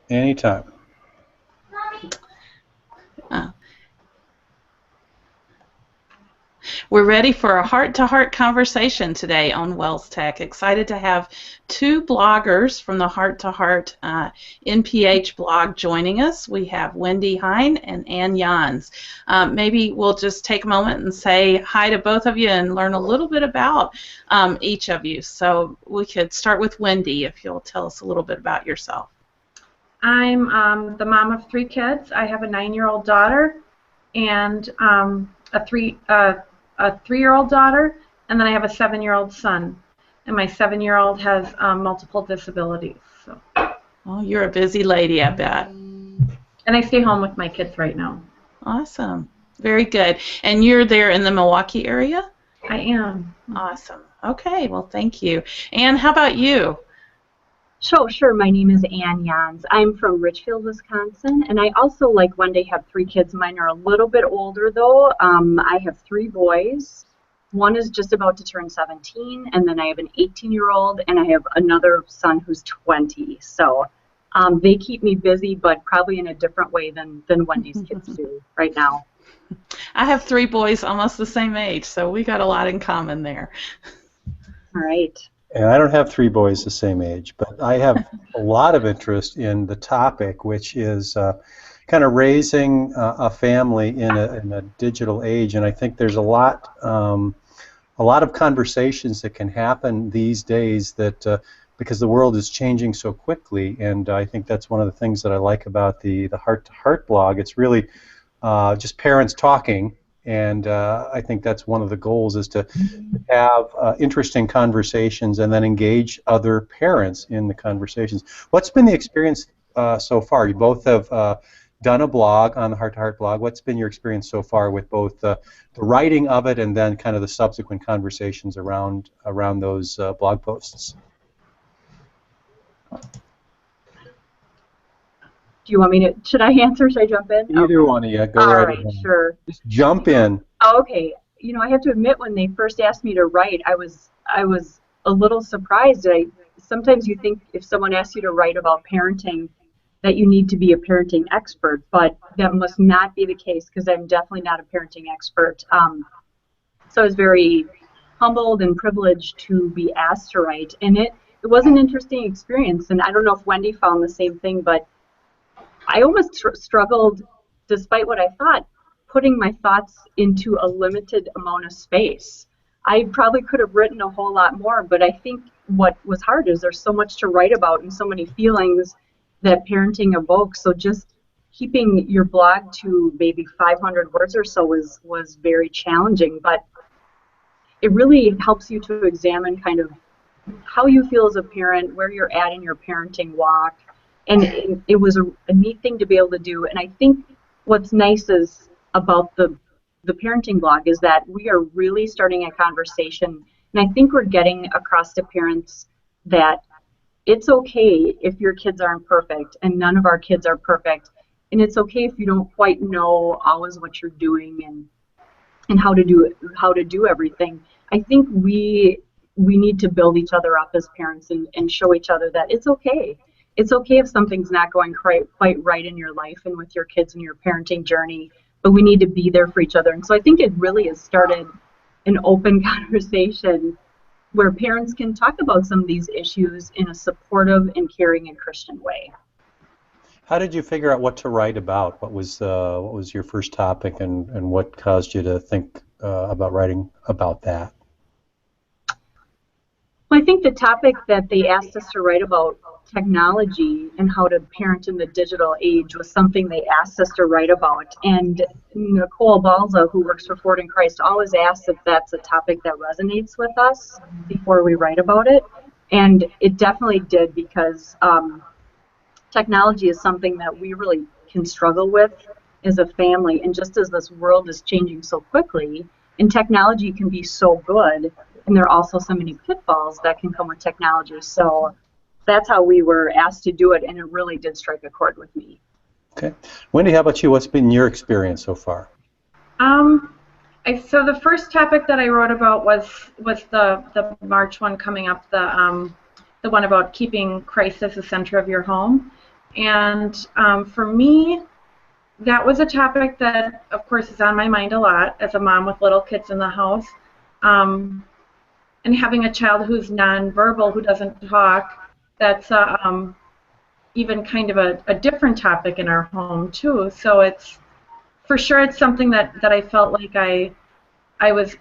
Anytime. Uh, We're ready for a heart-to-heart conversation today on Wells Tech. Excited to have two bloggers from the Heart-to-Heart NPH blog joining us. We have Wendy Hine and Ann Jans. Maybe we'll just take a moment and say hi to both of you and learn a little bit about each of you. So we could start with Wendy, if you'll tell us a little bit about yourself. I'm the mom of 3 kids. I have a 9-year-old daughter and a 3-year-old daughter, and then I have a 7-year-old son. And my 7-year-old has multiple disabilities. So. Oh, you're a busy lady, I bet. And I stay home with my kids right now. Awesome. Very good. And you're there in the Milwaukee area? I am. Awesome. Okay, well, thank you. Ann, how about you? Sure. My name is Ann Jans. I'm from Richfield, Wisconsin, and I also, like Wendy, have 3 kids. Mine are a little bit older, though. I have 3 boys. One is just about to turn 17, and then I have an 18-year-old, and I have another son who's 20. So they keep me busy, but probably in a different way than Wendy's kids do right now. I have 3 boys almost the same age, so we got a lot in common there. All right. And I don't have 3 boys the same age, but I have a lot of interest in the topic, which is kind of raising a family in a digital age. And I think there's a lot of conversations that can happen these days that because the world is changing so quickly. And I think that's one of the things that I like about the Heart-to-Heart blog. It's really just parents talking. And I think that's one of the goals, is to have interesting conversations and then engage other parents in the conversations. What's been the experience so far? You both have done a blog on the Heart-to-Heart blog. What's been your experience so far with both the writing of it and then kind of the subsequent conversations around those blog posts? Do you want me to, should I answer or should I jump in? Either one of you, go All right right, ahead. sure. Just jump in. Okay. You know, I have to admit, when they first asked me to write, I was a little surprised. Sometimes you think if someone asks you to write about parenting that you need to be a parenting expert, but that must not be the case, because I'm definitely not a parenting expert. So I was very humbled and privileged to be asked to write, and it was an interesting experience. And I don't know if Wendy found the same thing, but I almost struggled, despite what I thought, putting my thoughts into a limited amount of space. I probably could have written a whole lot more, but I think what was hard is there's so much to write about and so many feelings that parenting evokes. So just keeping your blog to maybe 500 words or so was very challenging, but it really helps you to examine kind of how you feel as a parent, where you're at in your parenting walk. And it was a neat thing to be able to do. And I think what's nice is about the parenting blog is that we are really starting a conversation. And I think we're getting across to parents that it's okay if your kids aren't perfect, and none of our kids are perfect. And it's okay if you don't quite know always what you're doing and how to do everything. I think we need to build each other up as parents and show each other that it's okay. It's okay if something's not going quite right in your life and with your kids and your parenting journey, but we need to be there for each other. And so I think it really has started an open conversation where parents can talk about some of these issues in a supportive and caring and Christian way. How did you figure out what to write about? What was your first topic, and what caused you to think about writing about that? Well, I think the topic that they asked us to write about, technology and how to parent in the digital age, was something they asked us to write about. And Nicole Balza, who works for Forward in Christ, always asks if that's a topic that resonates with us before we write about it. And it definitely did, because technology is something that we really can struggle with as a family. And just as this world is changing so quickly, and technology can be so good, and there are also so many pitfalls that can come with technology. So that's how we were asked to do it, and it really did strike a chord with me. Okay. Wendy, how about you? What's been your experience so far? So the first topic that I wrote about was the March one coming up, the one about keeping Christ as the center of your home. And for me, that was a topic that, of course, is on my mind a lot as a mom with little kids in the house. And having a child who's nonverbal, who doesn't talk, that's even kind of a different topic in our home, too. So it's, for sure, it's something that I felt like I was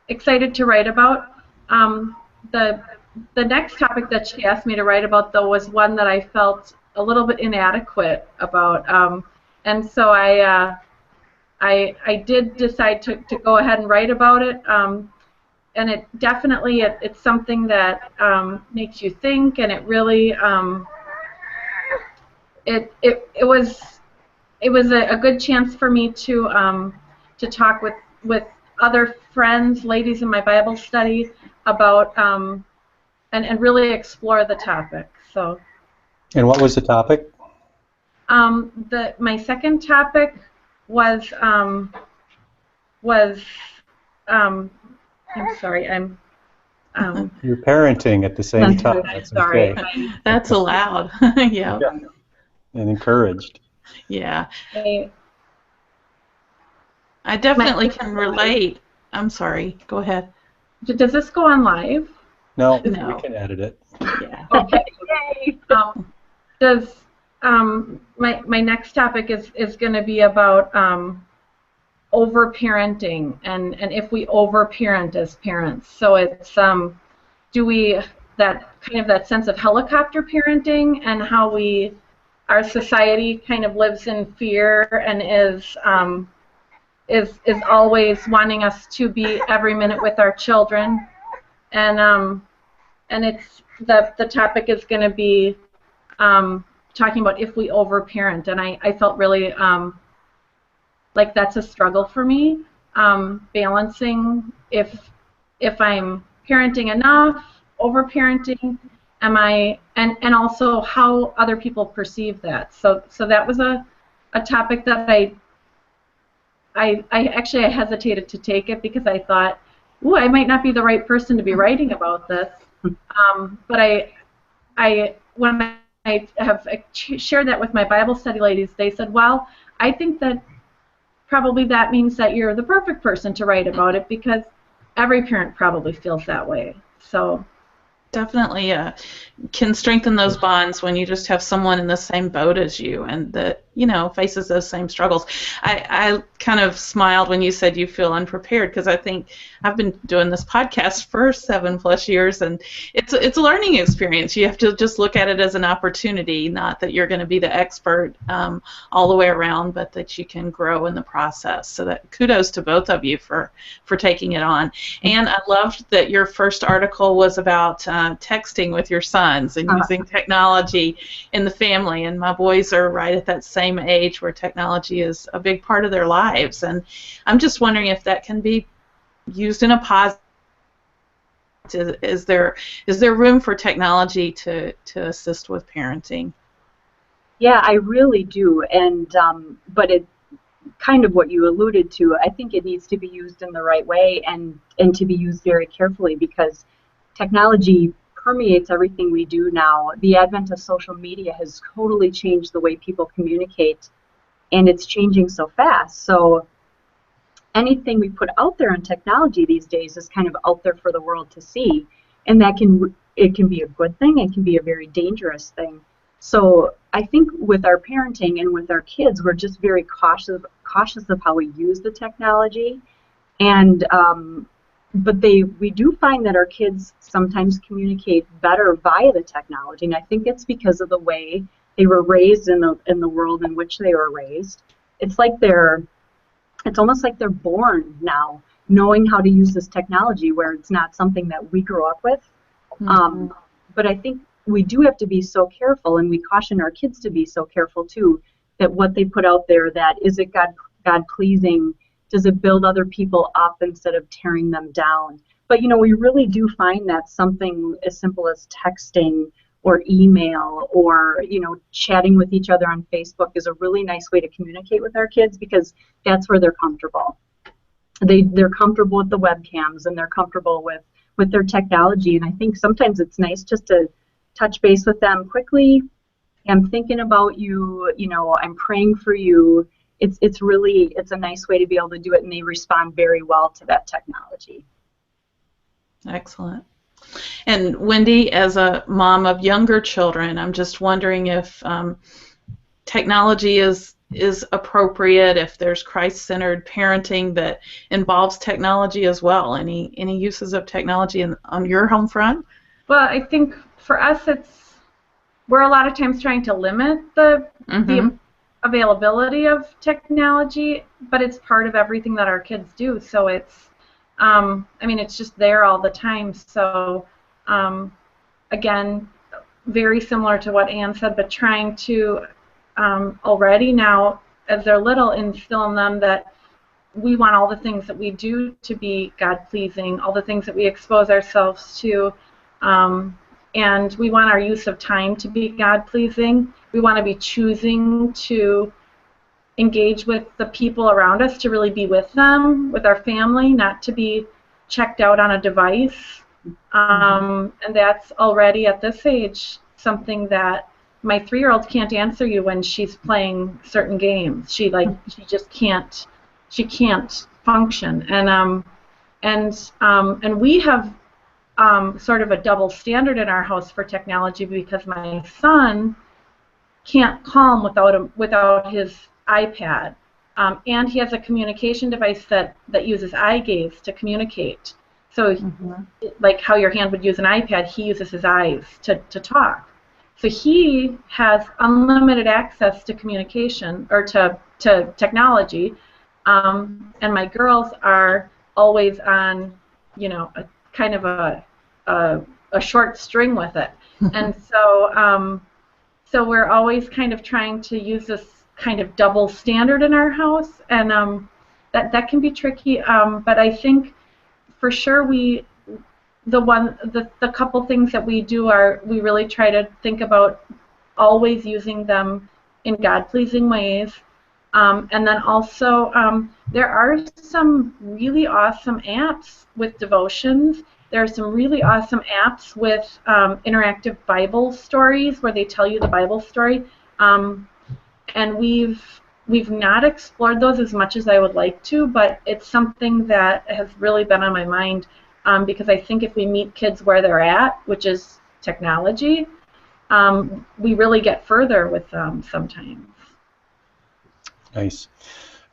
excited to write about. The next topic that she asked me to write about, though, was one that I felt a little bit inadequate about. And so I did decide to go ahead and write about it. And it definitely, it's something that makes you think, and it really, it was a good chance for me to talk with other friends, ladies in my Bible study, about and really explore the topic. So. And what was the topic? My second topic was I'm sorry, You're parenting at the same time. That's sorry. Okay. That's allowed. Yeah. And encouraged. Yeah. I definitely can relate. I'm sorry. Go ahead. Does this go on live? No, No. we can edit it. Yeah. Okay. Does my next topic is going to be about overparenting and if we overparent as parents. So it's do we that sense of helicopter parenting and how our society kind of lives in fear and is always wanting us to be every minute with our children, and it's the topic is going to be talking about if we overparent, and I felt really like that's a struggle for me, balancing if I'm parenting enough, overparenting, am I, and also how other people perceive that. So that was a topic that I actually hesitated to take it because I thought, ooh, I might not be the right person to be writing about this. But when I have shared that with my Bible study ladies, they said, well, I think that probably that means that you're the perfect person to write about it because every parent probably feels that way. So Definitely can strengthen those bonds when you just have someone in the same boat as you and that, faces those same struggles. I kind of smiled when you said you feel unprepared because I think I've been doing this podcast for 7+ years and it's a learning experience. You have to just look at it as an opportunity, not that you're going to be the expert all the way around, but that you can grow in the process. So that kudos to both of you for taking it on. And I loved that your first article was about texting with your sons and using technology in the family, and my boys are right at that same age where technology is a big part of their lives, and I'm just wondering if that can be used in a positive. Is there room for technology to assist with parenting? Yeah, I really do, and but it kind of what you alluded to. I think it needs to be used in the right way and to be used very carefully because technology permeates everything we do now. The advent of social media has totally changed the way people communicate, and it's changing so fast. So anything we put out there in technology these days is kind of out there for the world to see, and it can be a good thing, it can be a very dangerous thing. So I think with our parenting and with our kids, we're just very cautious of how we use the technology, and but we do find that our kids sometimes communicate better via the technology, and I think it's because of the way they were raised in the world in which they were raised. It's almost like they're born now knowing how to use this technology, where it's not something that we grew up with. Mm-hmm. But I think we do have to be so careful, and we caution our kids to be so careful too, that what they put out there, that is it God pleasing? Does it build other people up instead of tearing them down? But we really do find that something as simple as texting or email or chatting with each other on Facebook is a really nice way to communicate with our kids because that's where they're comfortable. They're comfortable with the webcams and they're comfortable with their technology, and I think sometimes it's nice just to touch base with them quickly I'm thinking about you, you know, I'm praying for you. It's really, it's a nice way to be able to do it, and they respond very well to that technology. Excellent. And Wendy, as a mom of younger children, I'm just wondering if technology is appropriate, if there's Christ-centered parenting that involves technology as well. Any uses of technology on your home front? Well, I think for us, we're a lot of times trying to limit the availability of technology, but it's part of everything that our kids do. So it's, I mean, it's just there all the time. So again, very similar to what Ann said, but trying to already now, as they're little, instill in them that we want all the things that we do to be God-pleasing, all the things that we expose ourselves to, and we want our use of time to be God-pleasing. We want to be choosing to engage with the people around us, to really be with them, with our family, not to be checked out on a device. And that's already at this age something that my 3-year-old can't answer you when she's playing certain games. She just can't. She can't function. And we have sort of a double standard in our house for technology, because my son can't calm without his iPad, and he has a communication device that uses eye gaze to communicate. So, like how your hand would use an iPad, he uses his eyes to talk. So he has unlimited access to communication, or to technology, and my girls are always on, you know, a kind of a short string with it. And so so we're always kind of trying to use this kind of double standard in our house, and that can be tricky. But I think for sure the couple things that we do are, we really try to think about always using them in God-pleasing ways. And then also there are some really awesome apps with devotions. There are some really awesome apps with interactive Bible stories where they tell you the Bible story. And we've not explored those as much as I would like to, but it's something that has really been on my mind, because I think if we meet kids where they're at, which is technology, we really get further with them sometimes. Nice.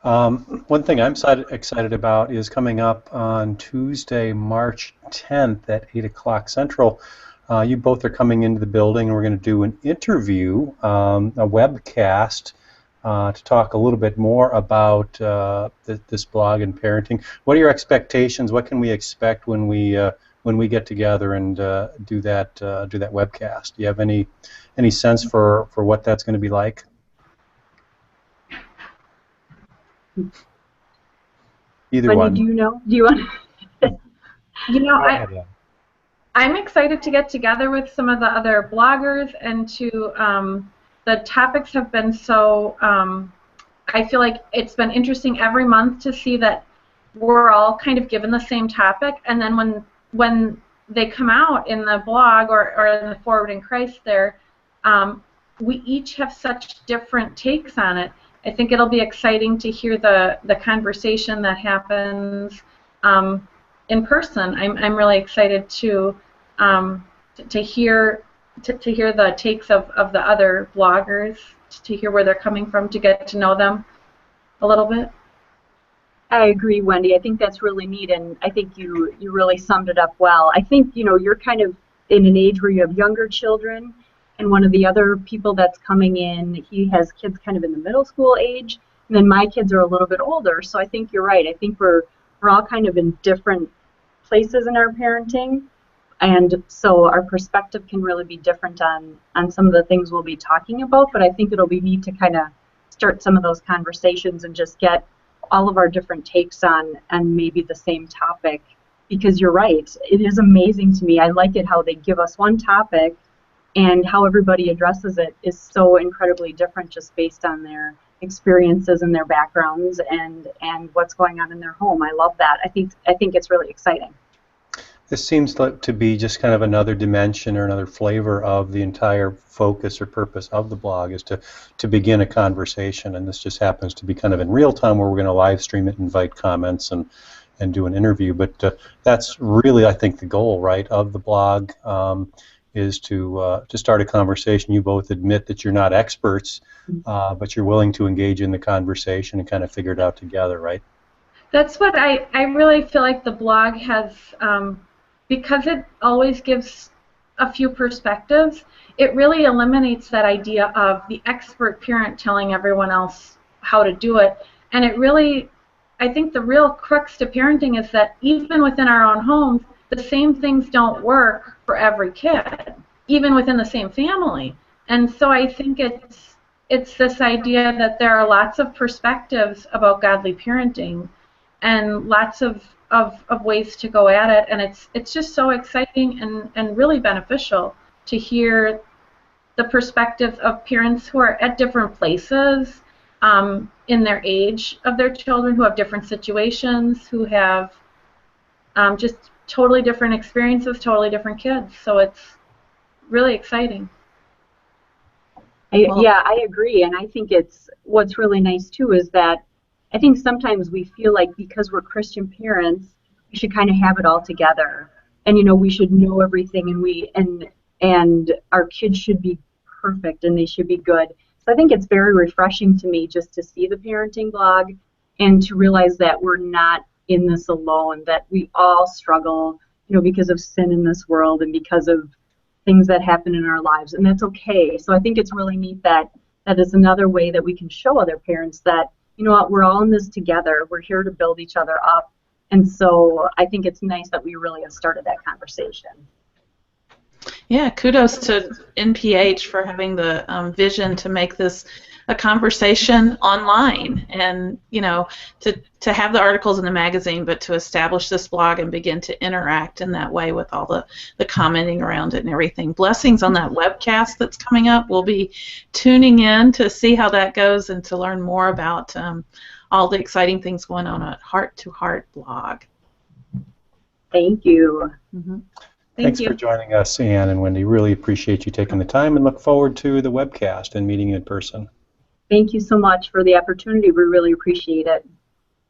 One thing I'm excited about is coming up on Tuesday, March 10th at 8 o'clock Central. You both are coming into the building, and we're going to do an interview, a webcast, to talk a little bit more about this blog and parenting. What are your expectations? What can we expect when we get together and do that webcast? Do you have any sense for what that's going to be like? Either Wendy, one. do you know? Do you want? You know, I'm excited to get together with some of the other bloggers, and to the topics have been so. I feel like it's been interesting every month to see that we're all kind of given the same topic, and then when they come out in the blog or in the Forward in Christ, there, we each have such different takes on it. I think it'll be exciting to hear the conversation that happens in person. I'm really excited to hear the takes of the other bloggers, to hear where they're coming from, to get to know them a little bit. I agree, Wendy. I think that's really neat, and I think you really summed it up well. I think, you know, you're kind of in an age where you have younger children, and one of the other people that's coming in, he has kids kind of in the middle school age, and then my kids are a little bit older. So I think you're right. I think we're all kind of in different places in our parenting, and so our perspective can really be different on some of the things we'll be talking about. But I think it'll be neat to kind of start some of those conversations and just get all of our different takes on maybe the same topic, because you're right. It is amazing to me. I like it how they give us one topic, and how everybody addresses it is so incredibly different, just based on their experiences and their backgrounds and what's going on in their home. I love that. I think it's really exciting. This seems like to be just kind of another dimension or another flavor of the entire focus or purpose of the blog is to begin a conversation, and this just happens to be kind of in real time where we're going to live stream it, invite comments, and do an interview. But that's really, I think, the goal, right, of the blog, is to start a conversation. You both admit that you're not experts, but you're willing to engage in the conversation and kind of figure it out together, right? That's what I really feel like the blog has, because it always gives a few perspectives, it really eliminates that idea of the expert parent telling everyone else how to do it. And it really, I think the real crux to parenting is that even within our own homes, the same things don't work for every kid, even within the same family. And so I think it's this idea that there are lots of perspectives about godly parenting and lots of ways to go at it, and it's just so exciting and really beneficial to hear the perspectives of parents who are at different places in their age of their children, who have different situations, who have just totally different experiences, totally different kids. So it's really exciting. Yeah, I agree, and I think what's really nice too is that I think sometimes we feel like because we're Christian parents, we should kind of have it all together, and we should know everything, and our kids should be perfect and they should be good. So I think it's very refreshing to me just to see the parenting blog and to realize that we're not in this alone, that we all struggle, because of sin in this world and because of things that happen in our lives, and that's okay. So I think it's really neat that is another way that we can show other parents that, what, we're all in this together. We're here to build each other up. And so I think it's nice that we really have started that conversation. Yeah, kudos to NPH for having the vision to make this a conversation online, and to have the articles in the magazine, but to establish this blog and begin to interact in that way with all the commenting around it and everything. Blessings on that webcast that's coming up. We'll be tuning in to see how that goes and to learn more about all the exciting things going on at Heart to Heart blog. Thank you. Mm-hmm. Thanks for joining us, Ann and Wendy. Really appreciate you taking the time and look forward to the webcast and meeting you in person. Thank you so much for the opportunity. We really appreciate it.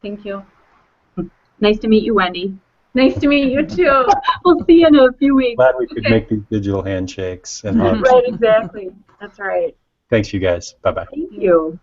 Thank you. Nice to meet you, Wendy. Nice to meet you, too. We'll see you in a few weeks. Glad we could make these digital handshakes and hugs. Right, exactly. That's right. Thanks, you guys. Bye-bye. Thank you.